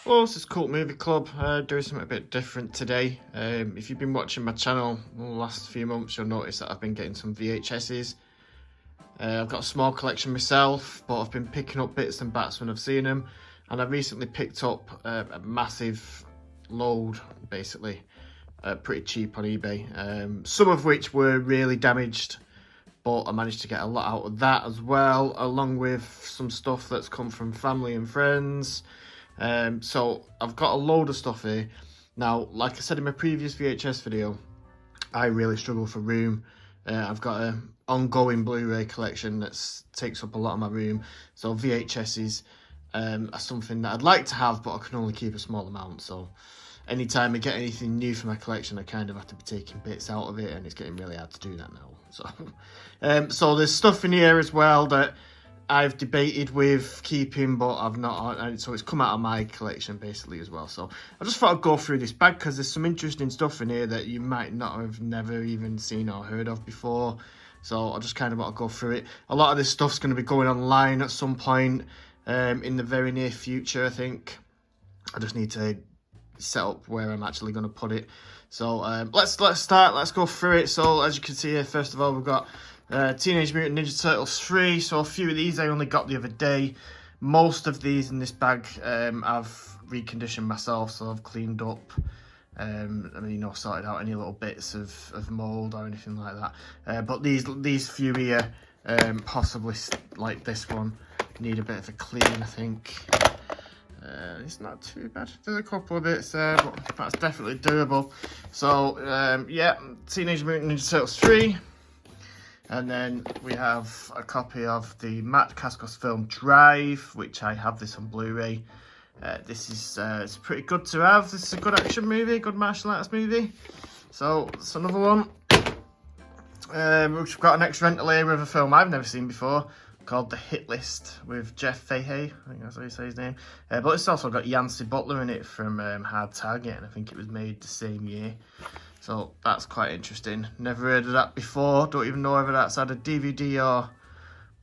Hello, this is Cult Movie Club, doing something a bit different today. If you've been watching my channel the last few months, you'll notice that I've been getting some VHSs. I've got a small collection myself, but I've been picking up bits and bats when I've seen them. And I recently picked up a massive load, basically, pretty cheap on eBay. Some of which were really damaged, but I managed to get a lot out of that as well, along with some stuff that's come from family and friends. So I've got a load of stuff here. Now, like I said in my previous VHS video, I really struggle for room. I've got an ongoing Blu-ray collection that takes up a lot of my room. So VHSs are something that I'd like to have, but I can only keep a small amount. So anytime I get anything new for my collection, I kind of have to be taking bits out of it, and it's getting really hard to do that now. So, so there's stuff in here as well that I've debated with keeping, but I've not, so it's come out of my collection basically as well. So I just thought I'd go through this bag because there's some interesting stuff in here that you might not have never even seen or heard of before. So I just kind of want to go through it. A lot of this stuff's going to be going online at some point in the very near future, I think. I just need to set up where I'm actually going to put it. So let's start. Let's go through it. So as you can see here, first of all, we've got Teenage Mutant Ninja Turtles 3. So a few of these I only got the other day. Most of these in this bag I've reconditioned myself, so I've cleaned up. Sorted out any little bits of mould or anything like that. But these few here, possibly like this one, need a bit of a clean, I think. It's not too bad. There's a couple of bits there, but that's definitely doable. So, yeah, Teenage Mutant Ninja Turtles 3. And then we have a copy of the Matt Cascos film Drive, which I have this on Blu-ray. This is it's pretty good to have. This is a good action movie, good martial arts movie. So, it's another one. We've got an next rental here of a film I've never seen before, called The Hit List with Jeff Fahey. I think that's how you say his name. But it's also got Yancey Butler in it from Hard Target, and I think it was made the same year. So that's quite interesting. Never heard of that before. Don't even know whether that's had a DVD or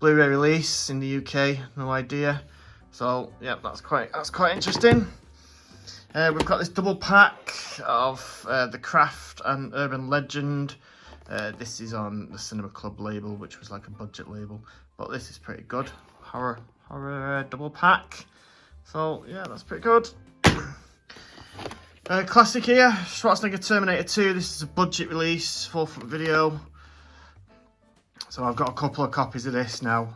Blu-ray release in the UK. No idea. So yeah, that's quite interesting. We've got this double pack of The Craft and Urban Legend. This is on the Cinema Club label, which was like a budget label, but this is pretty good. Horror double pack. So yeah, that's pretty good. Classic here, Schwarzenegger Terminator 2. This is a budget release, 4-foot video. So I've got a couple of copies of this now,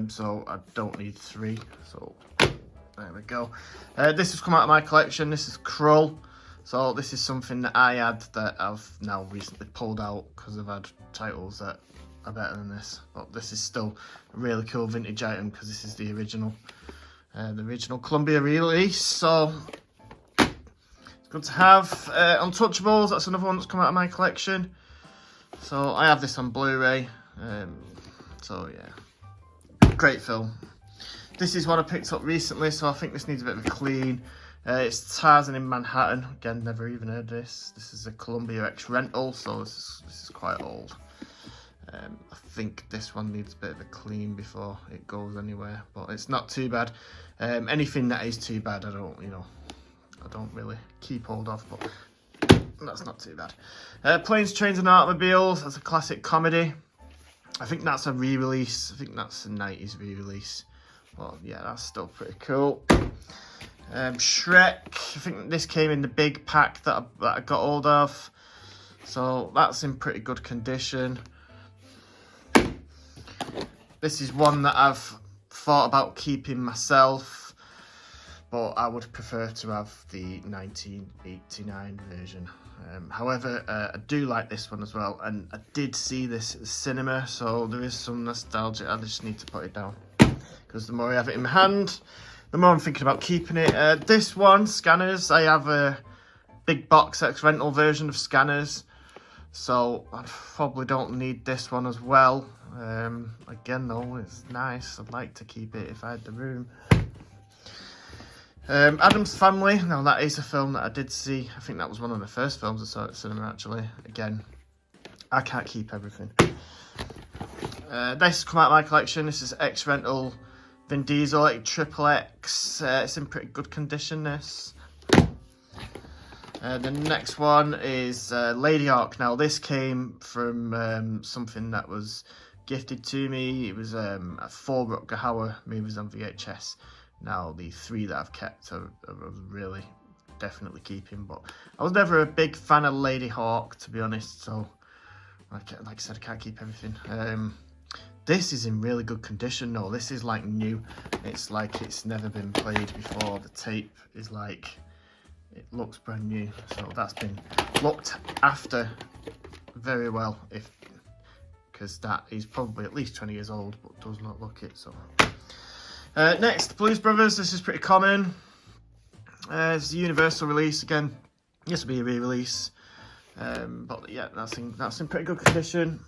so I don't need 3. So there we go. This has come out of my collection. This is Krull. So this is something that I had that I've now recently pulled out because I've had titles that are better than this. But this is still a really cool vintage item because this is the original Columbia release. So it's good to have. Untouchables, that's another one that's come out of my collection. So I have this on Blu-ray. So yeah, great film. This is one I picked up recently, so I think this needs a bit of a clean. It's Tarzan in Manhattan. Again, never even heard of this. This is a Columbia X rental, so this is quite old. I think this one needs a bit of a clean before it goes anywhere, but it's not too bad. Anything that is too bad, I don't really keep hold of, but that's not too bad. Planes, Trains and Automobiles. That's a classic comedy. I think that's a re-release. I think that's a 90s re-release. Well, yeah, that's still pretty cool. Shrek, I think this came in the big pack that I got hold of, so that's in pretty good condition. This is one that I've thought about keeping myself, but I would prefer to have the 1989 version. However, I do like this one as well, and I did see this at the cinema, so there is some nostalgia. I just need to put it down because the more I have it in my hand, the more I'm thinking about keeping it. This one, Scanners, I have a big box X rental version of Scanners, so I probably don't need this one as well. Again though, it's nice. I'd like to keep it if I had the room. Addams Family, now that is a film that I did see. I think that was one of the first films I saw at the cinema actually. Again, I can't keep everything. This has come out of my collection. This is X rental Vin Diesel, Triple X. It's in pretty good condition, this. The next one is Ladyhawke. Now this came from something that was gifted to me. It was 4 Rutger Hauer movies on VHS. Now the 3 that I've kept I was really definitely keeping, but I was never a big fan of Ladyhawke, to be honest, so like I said, I can't keep everything. This is in really good condition. No, this is like new. It's like it's never been played before. The tape is like, it looks brand new, so that's been looked after very well, because that is probably at least 20 years old, but does not look it. So next, Blues Brothers. This is pretty common. It's a Universal release again. This will be a re-release, but yeah, that's in pretty good condition.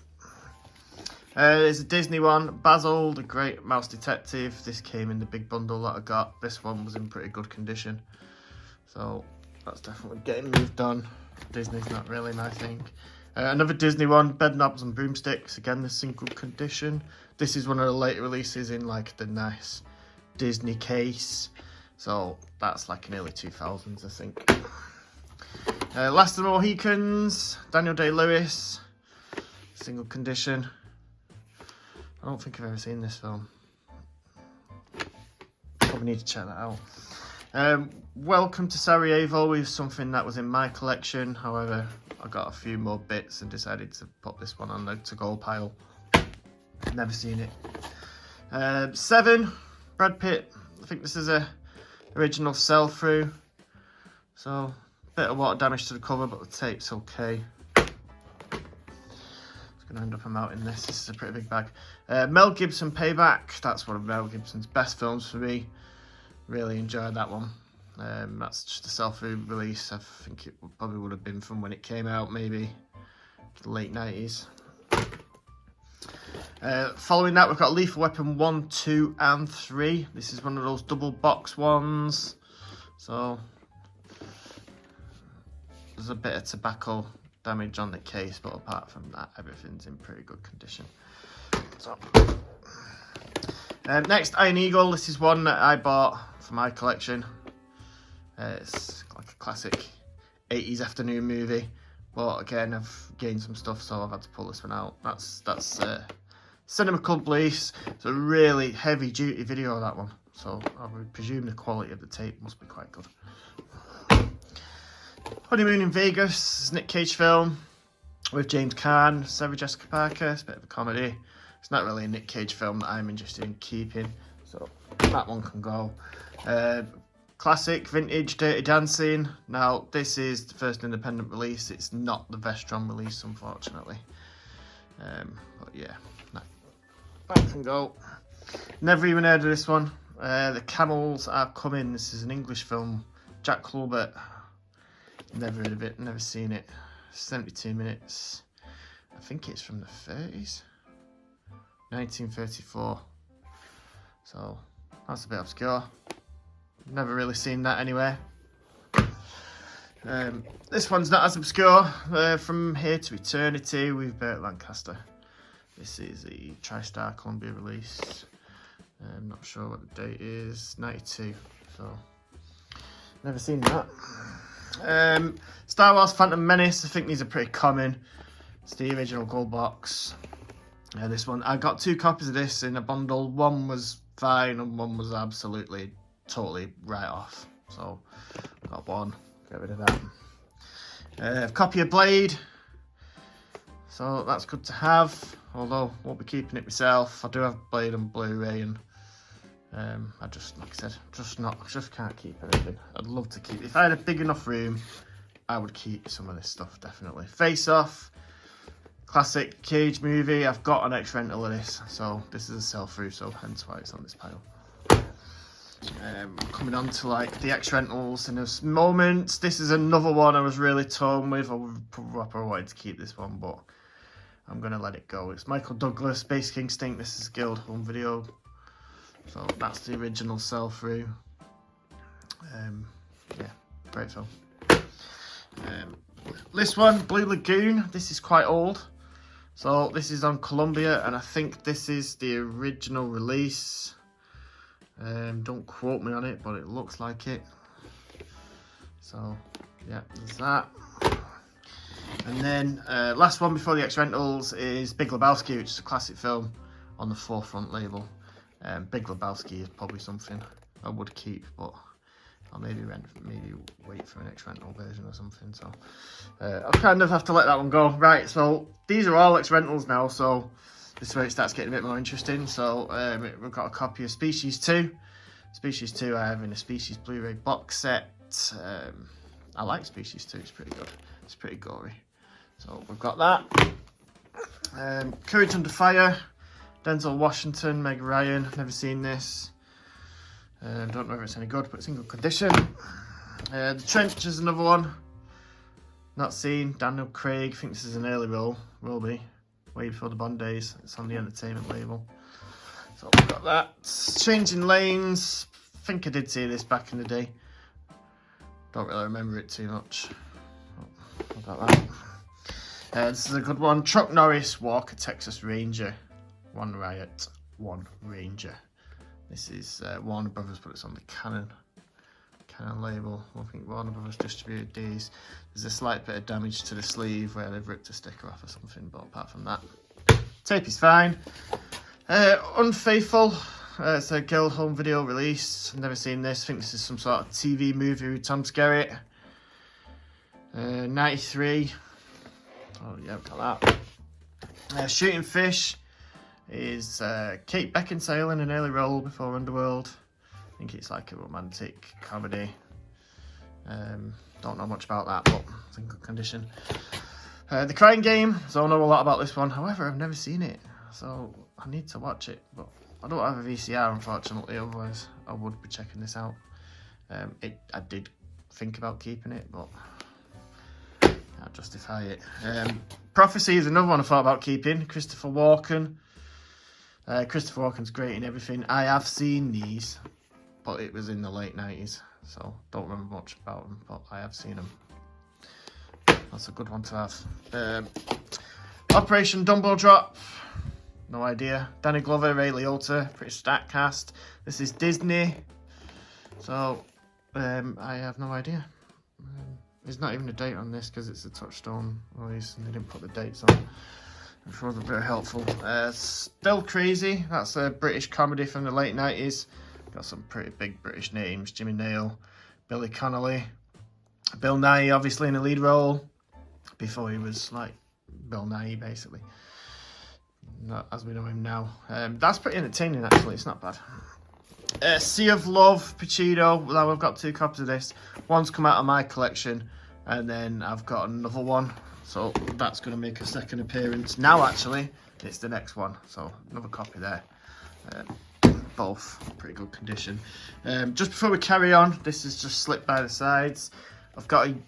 There's a Disney one, Basil, the Great Mouse Detective. This came in the big bundle that I got. This one was in pretty good condition, so that's definitely getting moved on. Disney's not really my thing. Another Disney one, Bedknobs and Broomsticks. Again, this is in good condition. This is one of the later releases in like the nice Disney case. So that's like in early 2000s, I think. Last of the Mohicans, Daniel Day-Lewis, single condition. I don't think I've ever seen this film. Probably need to check that out. Welcome to Sarajevo is something that was in my collection. However, I got a few more bits and decided to put this one on the to-go pile. Never seen it. 7, Brad Pitt. I think this is a original sell-through, so bit of water damage to the cover, but the tape's okay. It's gonna end up I'm in this. This is a pretty big bag. Mel Gibson Payback. That's one of Mel Gibson's best films for me. Really enjoyed that one. That's just a sell-through release. I think it probably would have been from when it came out, maybe the late 90s. Following that, we've got Lethal Weapon 1, 2 and 3. This is one of those double box ones, so there's a bit of tobacco damage on the case, but apart from that, everything's in pretty good condition. So next, Iron Eagle. This is one that I bought for my collection. It's like a classic 80s afternoon movie, but again, I've gained some stuff, so I've had to pull this one out. That's Cinema Club Release. It's a really heavy duty video, that one, so I would presume the quality of the tape must be quite good. Honeymoon in Vegas is a Nick Cage film with James Caan, Sarah Jessica Parker. It's a bit of a comedy. It's not really a Nick Cage film that I'm interested in keeping, so that one can go. Classic vintage Dirty Dancing. Now this is the first independent release. It's not the Vestron release, unfortunately, but yeah, that can go. Never even heard of this one. The Camels Are Coming. This is an English film. Jack Clubert. Never heard of it, never seen it. 72 minutes. I think it's from the 30s. 1934. So that's a bit obscure. Never really seen that anywhere. This one's not as obscure. From Here to Eternity with Burt Lancaster. This is the TriStar Columbia release. I'm not sure what the date is. 92. So never seen that. Star Wars Phantom Menace. I think these are pretty common. It's the original gold box. This one, I got 2 copies of this in a bundle. One was fine and one was absolutely, totally right off. So, got one. Get rid of that. Copy of Blade. So, that's good to have. Although, won't be keeping it myself. I do have Blade on Blu-ray and I just, like I said, just can't keep everything. I'd love to keep, if I had a big enough room, I would keep some of this stuff, definitely. Face Off, classic Cage movie. I've got an X rental of this, so this is a sell-through, so hence why it's on this pile. Coming on to like the X rentals in this moment. This is another one I was really torn with. I probably wanted to keep this one, but I'm going to let it go. It's Michael Douglas, Basic Instinct. This is Guild Home Video. So that's the original sell-through. Yeah, great film. This one, Blue Lagoon. This is quite old. So this is on Columbia, and I think this is the original release. Don't quote me on it, but it looks like it. So Yeah, there's that. And then last one before the X Rentals is Big Lebowski, which is a classic film on the Forefront label. Big Lebowski is probably something I would keep, but I'll maybe wait for an X Rental version or something. So I'll kind of have to let that one go. Right, so these are all X Rentals now, so this is where it starts getting a bit more interesting. So we've got a copy of Species 2. Species 2 I have in a Species Blu-ray box set. I like Species 2, it's pretty good. It's pretty gory. So we've got that. Courage Under Fire, Denzel Washington, Meg Ryan. Never seen this. Don't know if it's any good, but it's in good condition. The Trench is another one. Not seen. Daniel Craig. I think this is an early role. Will be. Way before the Bond days. It's on the entertainment label. So we've got that. Changing Lanes. I think I did see this back in the day. Don't really remember it too much. I've got that. This is a good one. Chuck Norris, Walker, Texas Ranger. One Riot, One Ranger. This is Warner Brothers, but it's on the Canon label. I think Warner Brothers distributed these. There's a slight bit of damage to the sleeve where they've ripped a sticker off or something, but apart from that, tape is fine. Unfaithful. It's a Guild Home Video release. Never seen this. I think this is some sort of TV movie with Tom Skerritt. 93. Oh yeah, I've got that. Shooting Fish is Kate Beckinsale in an early role before Underworld. I think it's like a romantic comedy. Don't know much about that, but it's in good condition. The Crying Game, so I know a lot about this one. However, I've never seen it, so I need to watch it. But I don't have a VCR, unfortunately, otherwise I would be checking this out. I did think about keeping it, but can't justify it. Prophecy is another one I thought about keeping. Christopher Walken. Christopher Walken's great in everything. I have seen these, but it was in the late 90s, so don't remember much about them, but I have seen them. That's a good one to have. Operation Dumbo Drop. No idea. Danny Glover, Ray Liotta, pretty stacked cast. This is Disney, so I have no idea. There's not even a date on this because it's a Touchstone release and they didn't put the dates on, which wasn't very helpful. Still Crazy, that's a British comedy from the late 90s. Got some pretty big British names. Jimmy Nail, Billy Connolly, Bill Nighy obviously in the lead role, before he was like Bill Nighy basically. Not as we know him now. That's pretty entertaining actually, it's not bad. Sea of Love, Pacino. Now I've got 2 copies of this. One's come out of my collection, and then I've got another one. So that's going to make a second appearance. Now actually, it's the next one. So another copy there. Both pretty good condition. Just before we carry on, this is just slipped by the sides. I've got an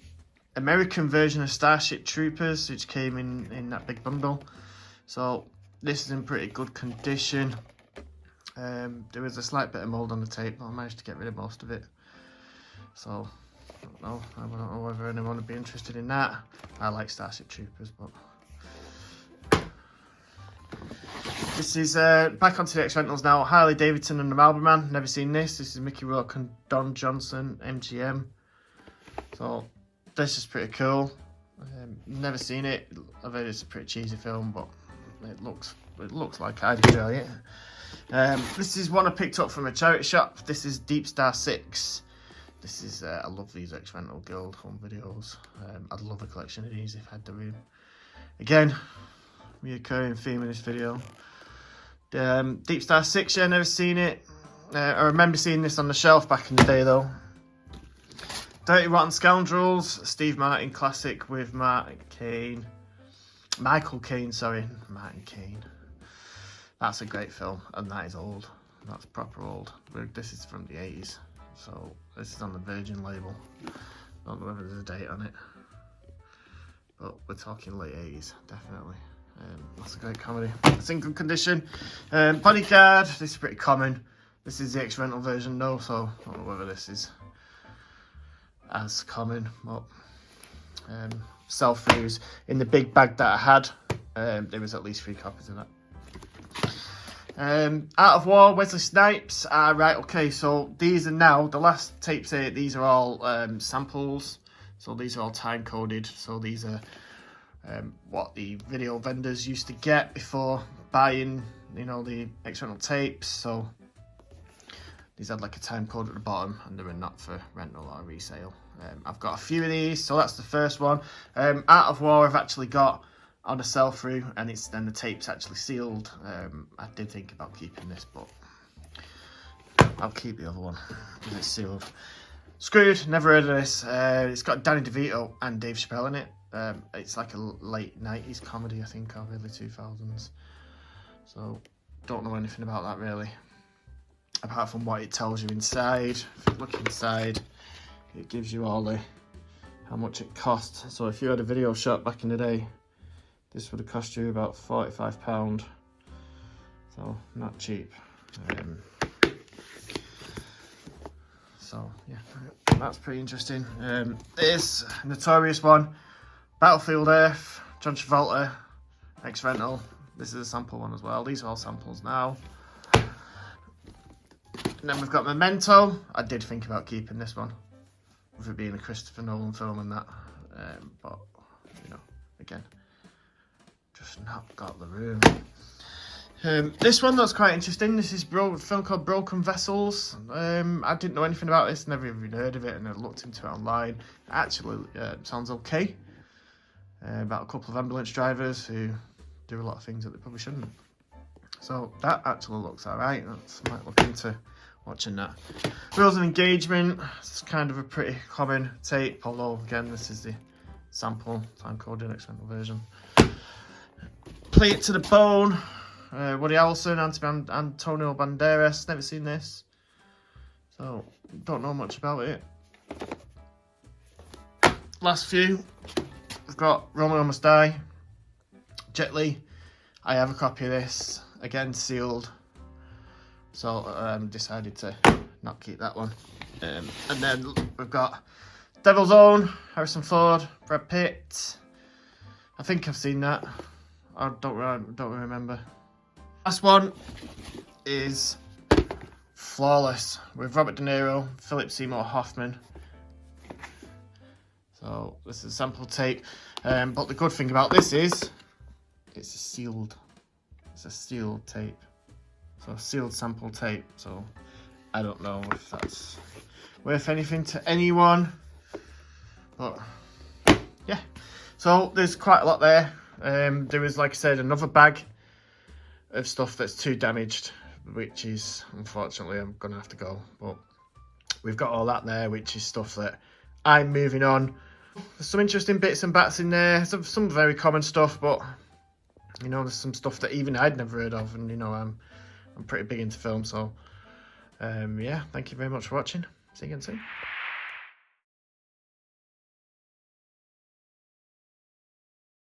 American version of Starship Troopers, which came in that big bundle. So this is in pretty good condition. There was a slight bit of mould on the tape, but I managed to get rid of most of it. So, I don't know whether anyone would be interested in that. I like Starship Troopers, but... This is back onto the X Rentals now. Harley Davidson and the Marlboro Man. Never seen this. This is Mickey Rourke and Don Johnson, MGM. So, this is pretty cool. Never seen it. I've heard it's a pretty cheesy film, but it looks like I'd enjoy it. This is one I picked up from a charity shop. This is Deep Star 6. This is, I love these X Rental Guild Home Videos. I'd love a collection of these if I had the room. Again, reoccurring theme in this video. Deep Star 6, yeah, never seen it. I remember seeing this on the shelf back in the day though. Dirty Rotten Scoundrels, Steve Martin classic with Michael Caine. Martin Caine. That's a great film, and that is old. That's proper old. This is from the 80s, so this is on the Virgin label. Don't know whether there's a date on it, but we're talking late 80s, definitely. That's a great comedy. It's in good condition. Bodyguard, this is pretty common. This is the X Rental version though, so I don't know whether this is as common, but sell-throughs in the big bag that I had, there was at least 3 copies of that. Art of War, Wesley Snipes. Right, okay, so these are now, the last tapes here, these are all samples. So these are all time coded. So these are what the video vendors used to get before buying, you know, the external tapes. So these had like a time code at the bottom, and they were not for rental or resale. I've got a few of these, so that's the first one. Art of War I've actually got on a sell-through, and then the tape's actually sealed. I did think about keeping this, but I'll keep the other one because it's sealed. Screwed, never heard of this. It's got Danny DeVito and Dave Chappelle in it. It's like a late 90s comedy, I think, or early 2000s. So, don't know anything about that really, apart from what it tells you inside. If you look inside, it gives you all how much it cost. So if you had a video shop back in the day, this would have cost you about £45. So not cheap. So yeah, that's pretty interesting. This notorious one, Battlefield Earth, John Travolta, ex-rental. This is a sample one as well. These are all samples now. And then we've got Memento. I did think about keeping this one, with it being a Christopher Nolan film and that. But, you know, again, just not got the room. This one that's quite interesting. This is a film called Broken Vessels. I didn't know anything about this, never even heard of it, and I looked into it online. It actually sounds okay. About a couple of ambulance drivers who do a lot of things that they probably shouldn't. So that actually looks alright. I might look into watching that. Rules of Engagement. It's kind of a pretty common tape, although again this is the sample, time coded external version. Play It to the Bone. Woody Harrelson, Antonio Banderas. Never seen this, so don't know much about it. Last few, we've got Romeo Must Die, Jet Li. I have a copy of this, again sealed, so decided to not keep that one. And then we've got Devil's Own, Harrison Ford, Brad Pitt. I think I've seen that. I don't remember. Last one is Flawless with Robert De Niro, Philip Seymour Hoffman. So this is a sample tape, but the good thing about this is it's a sealed tape. So sealed sample tape. So I don't know if that's worth anything to anyone, but yeah. So there's quite a lot there. There was, like I said, another bag of stuff that's too damaged, which is, unfortunately, I'm gonna have to go. But we've got all that there, which is stuff that I'm moving on. There's some interesting bits and bats in there, some very common stuff, but you know, there's some stuff that even I'd never heard of, and you know, I'm pretty big into film. So yeah, thank you very much for watching. See you again soon.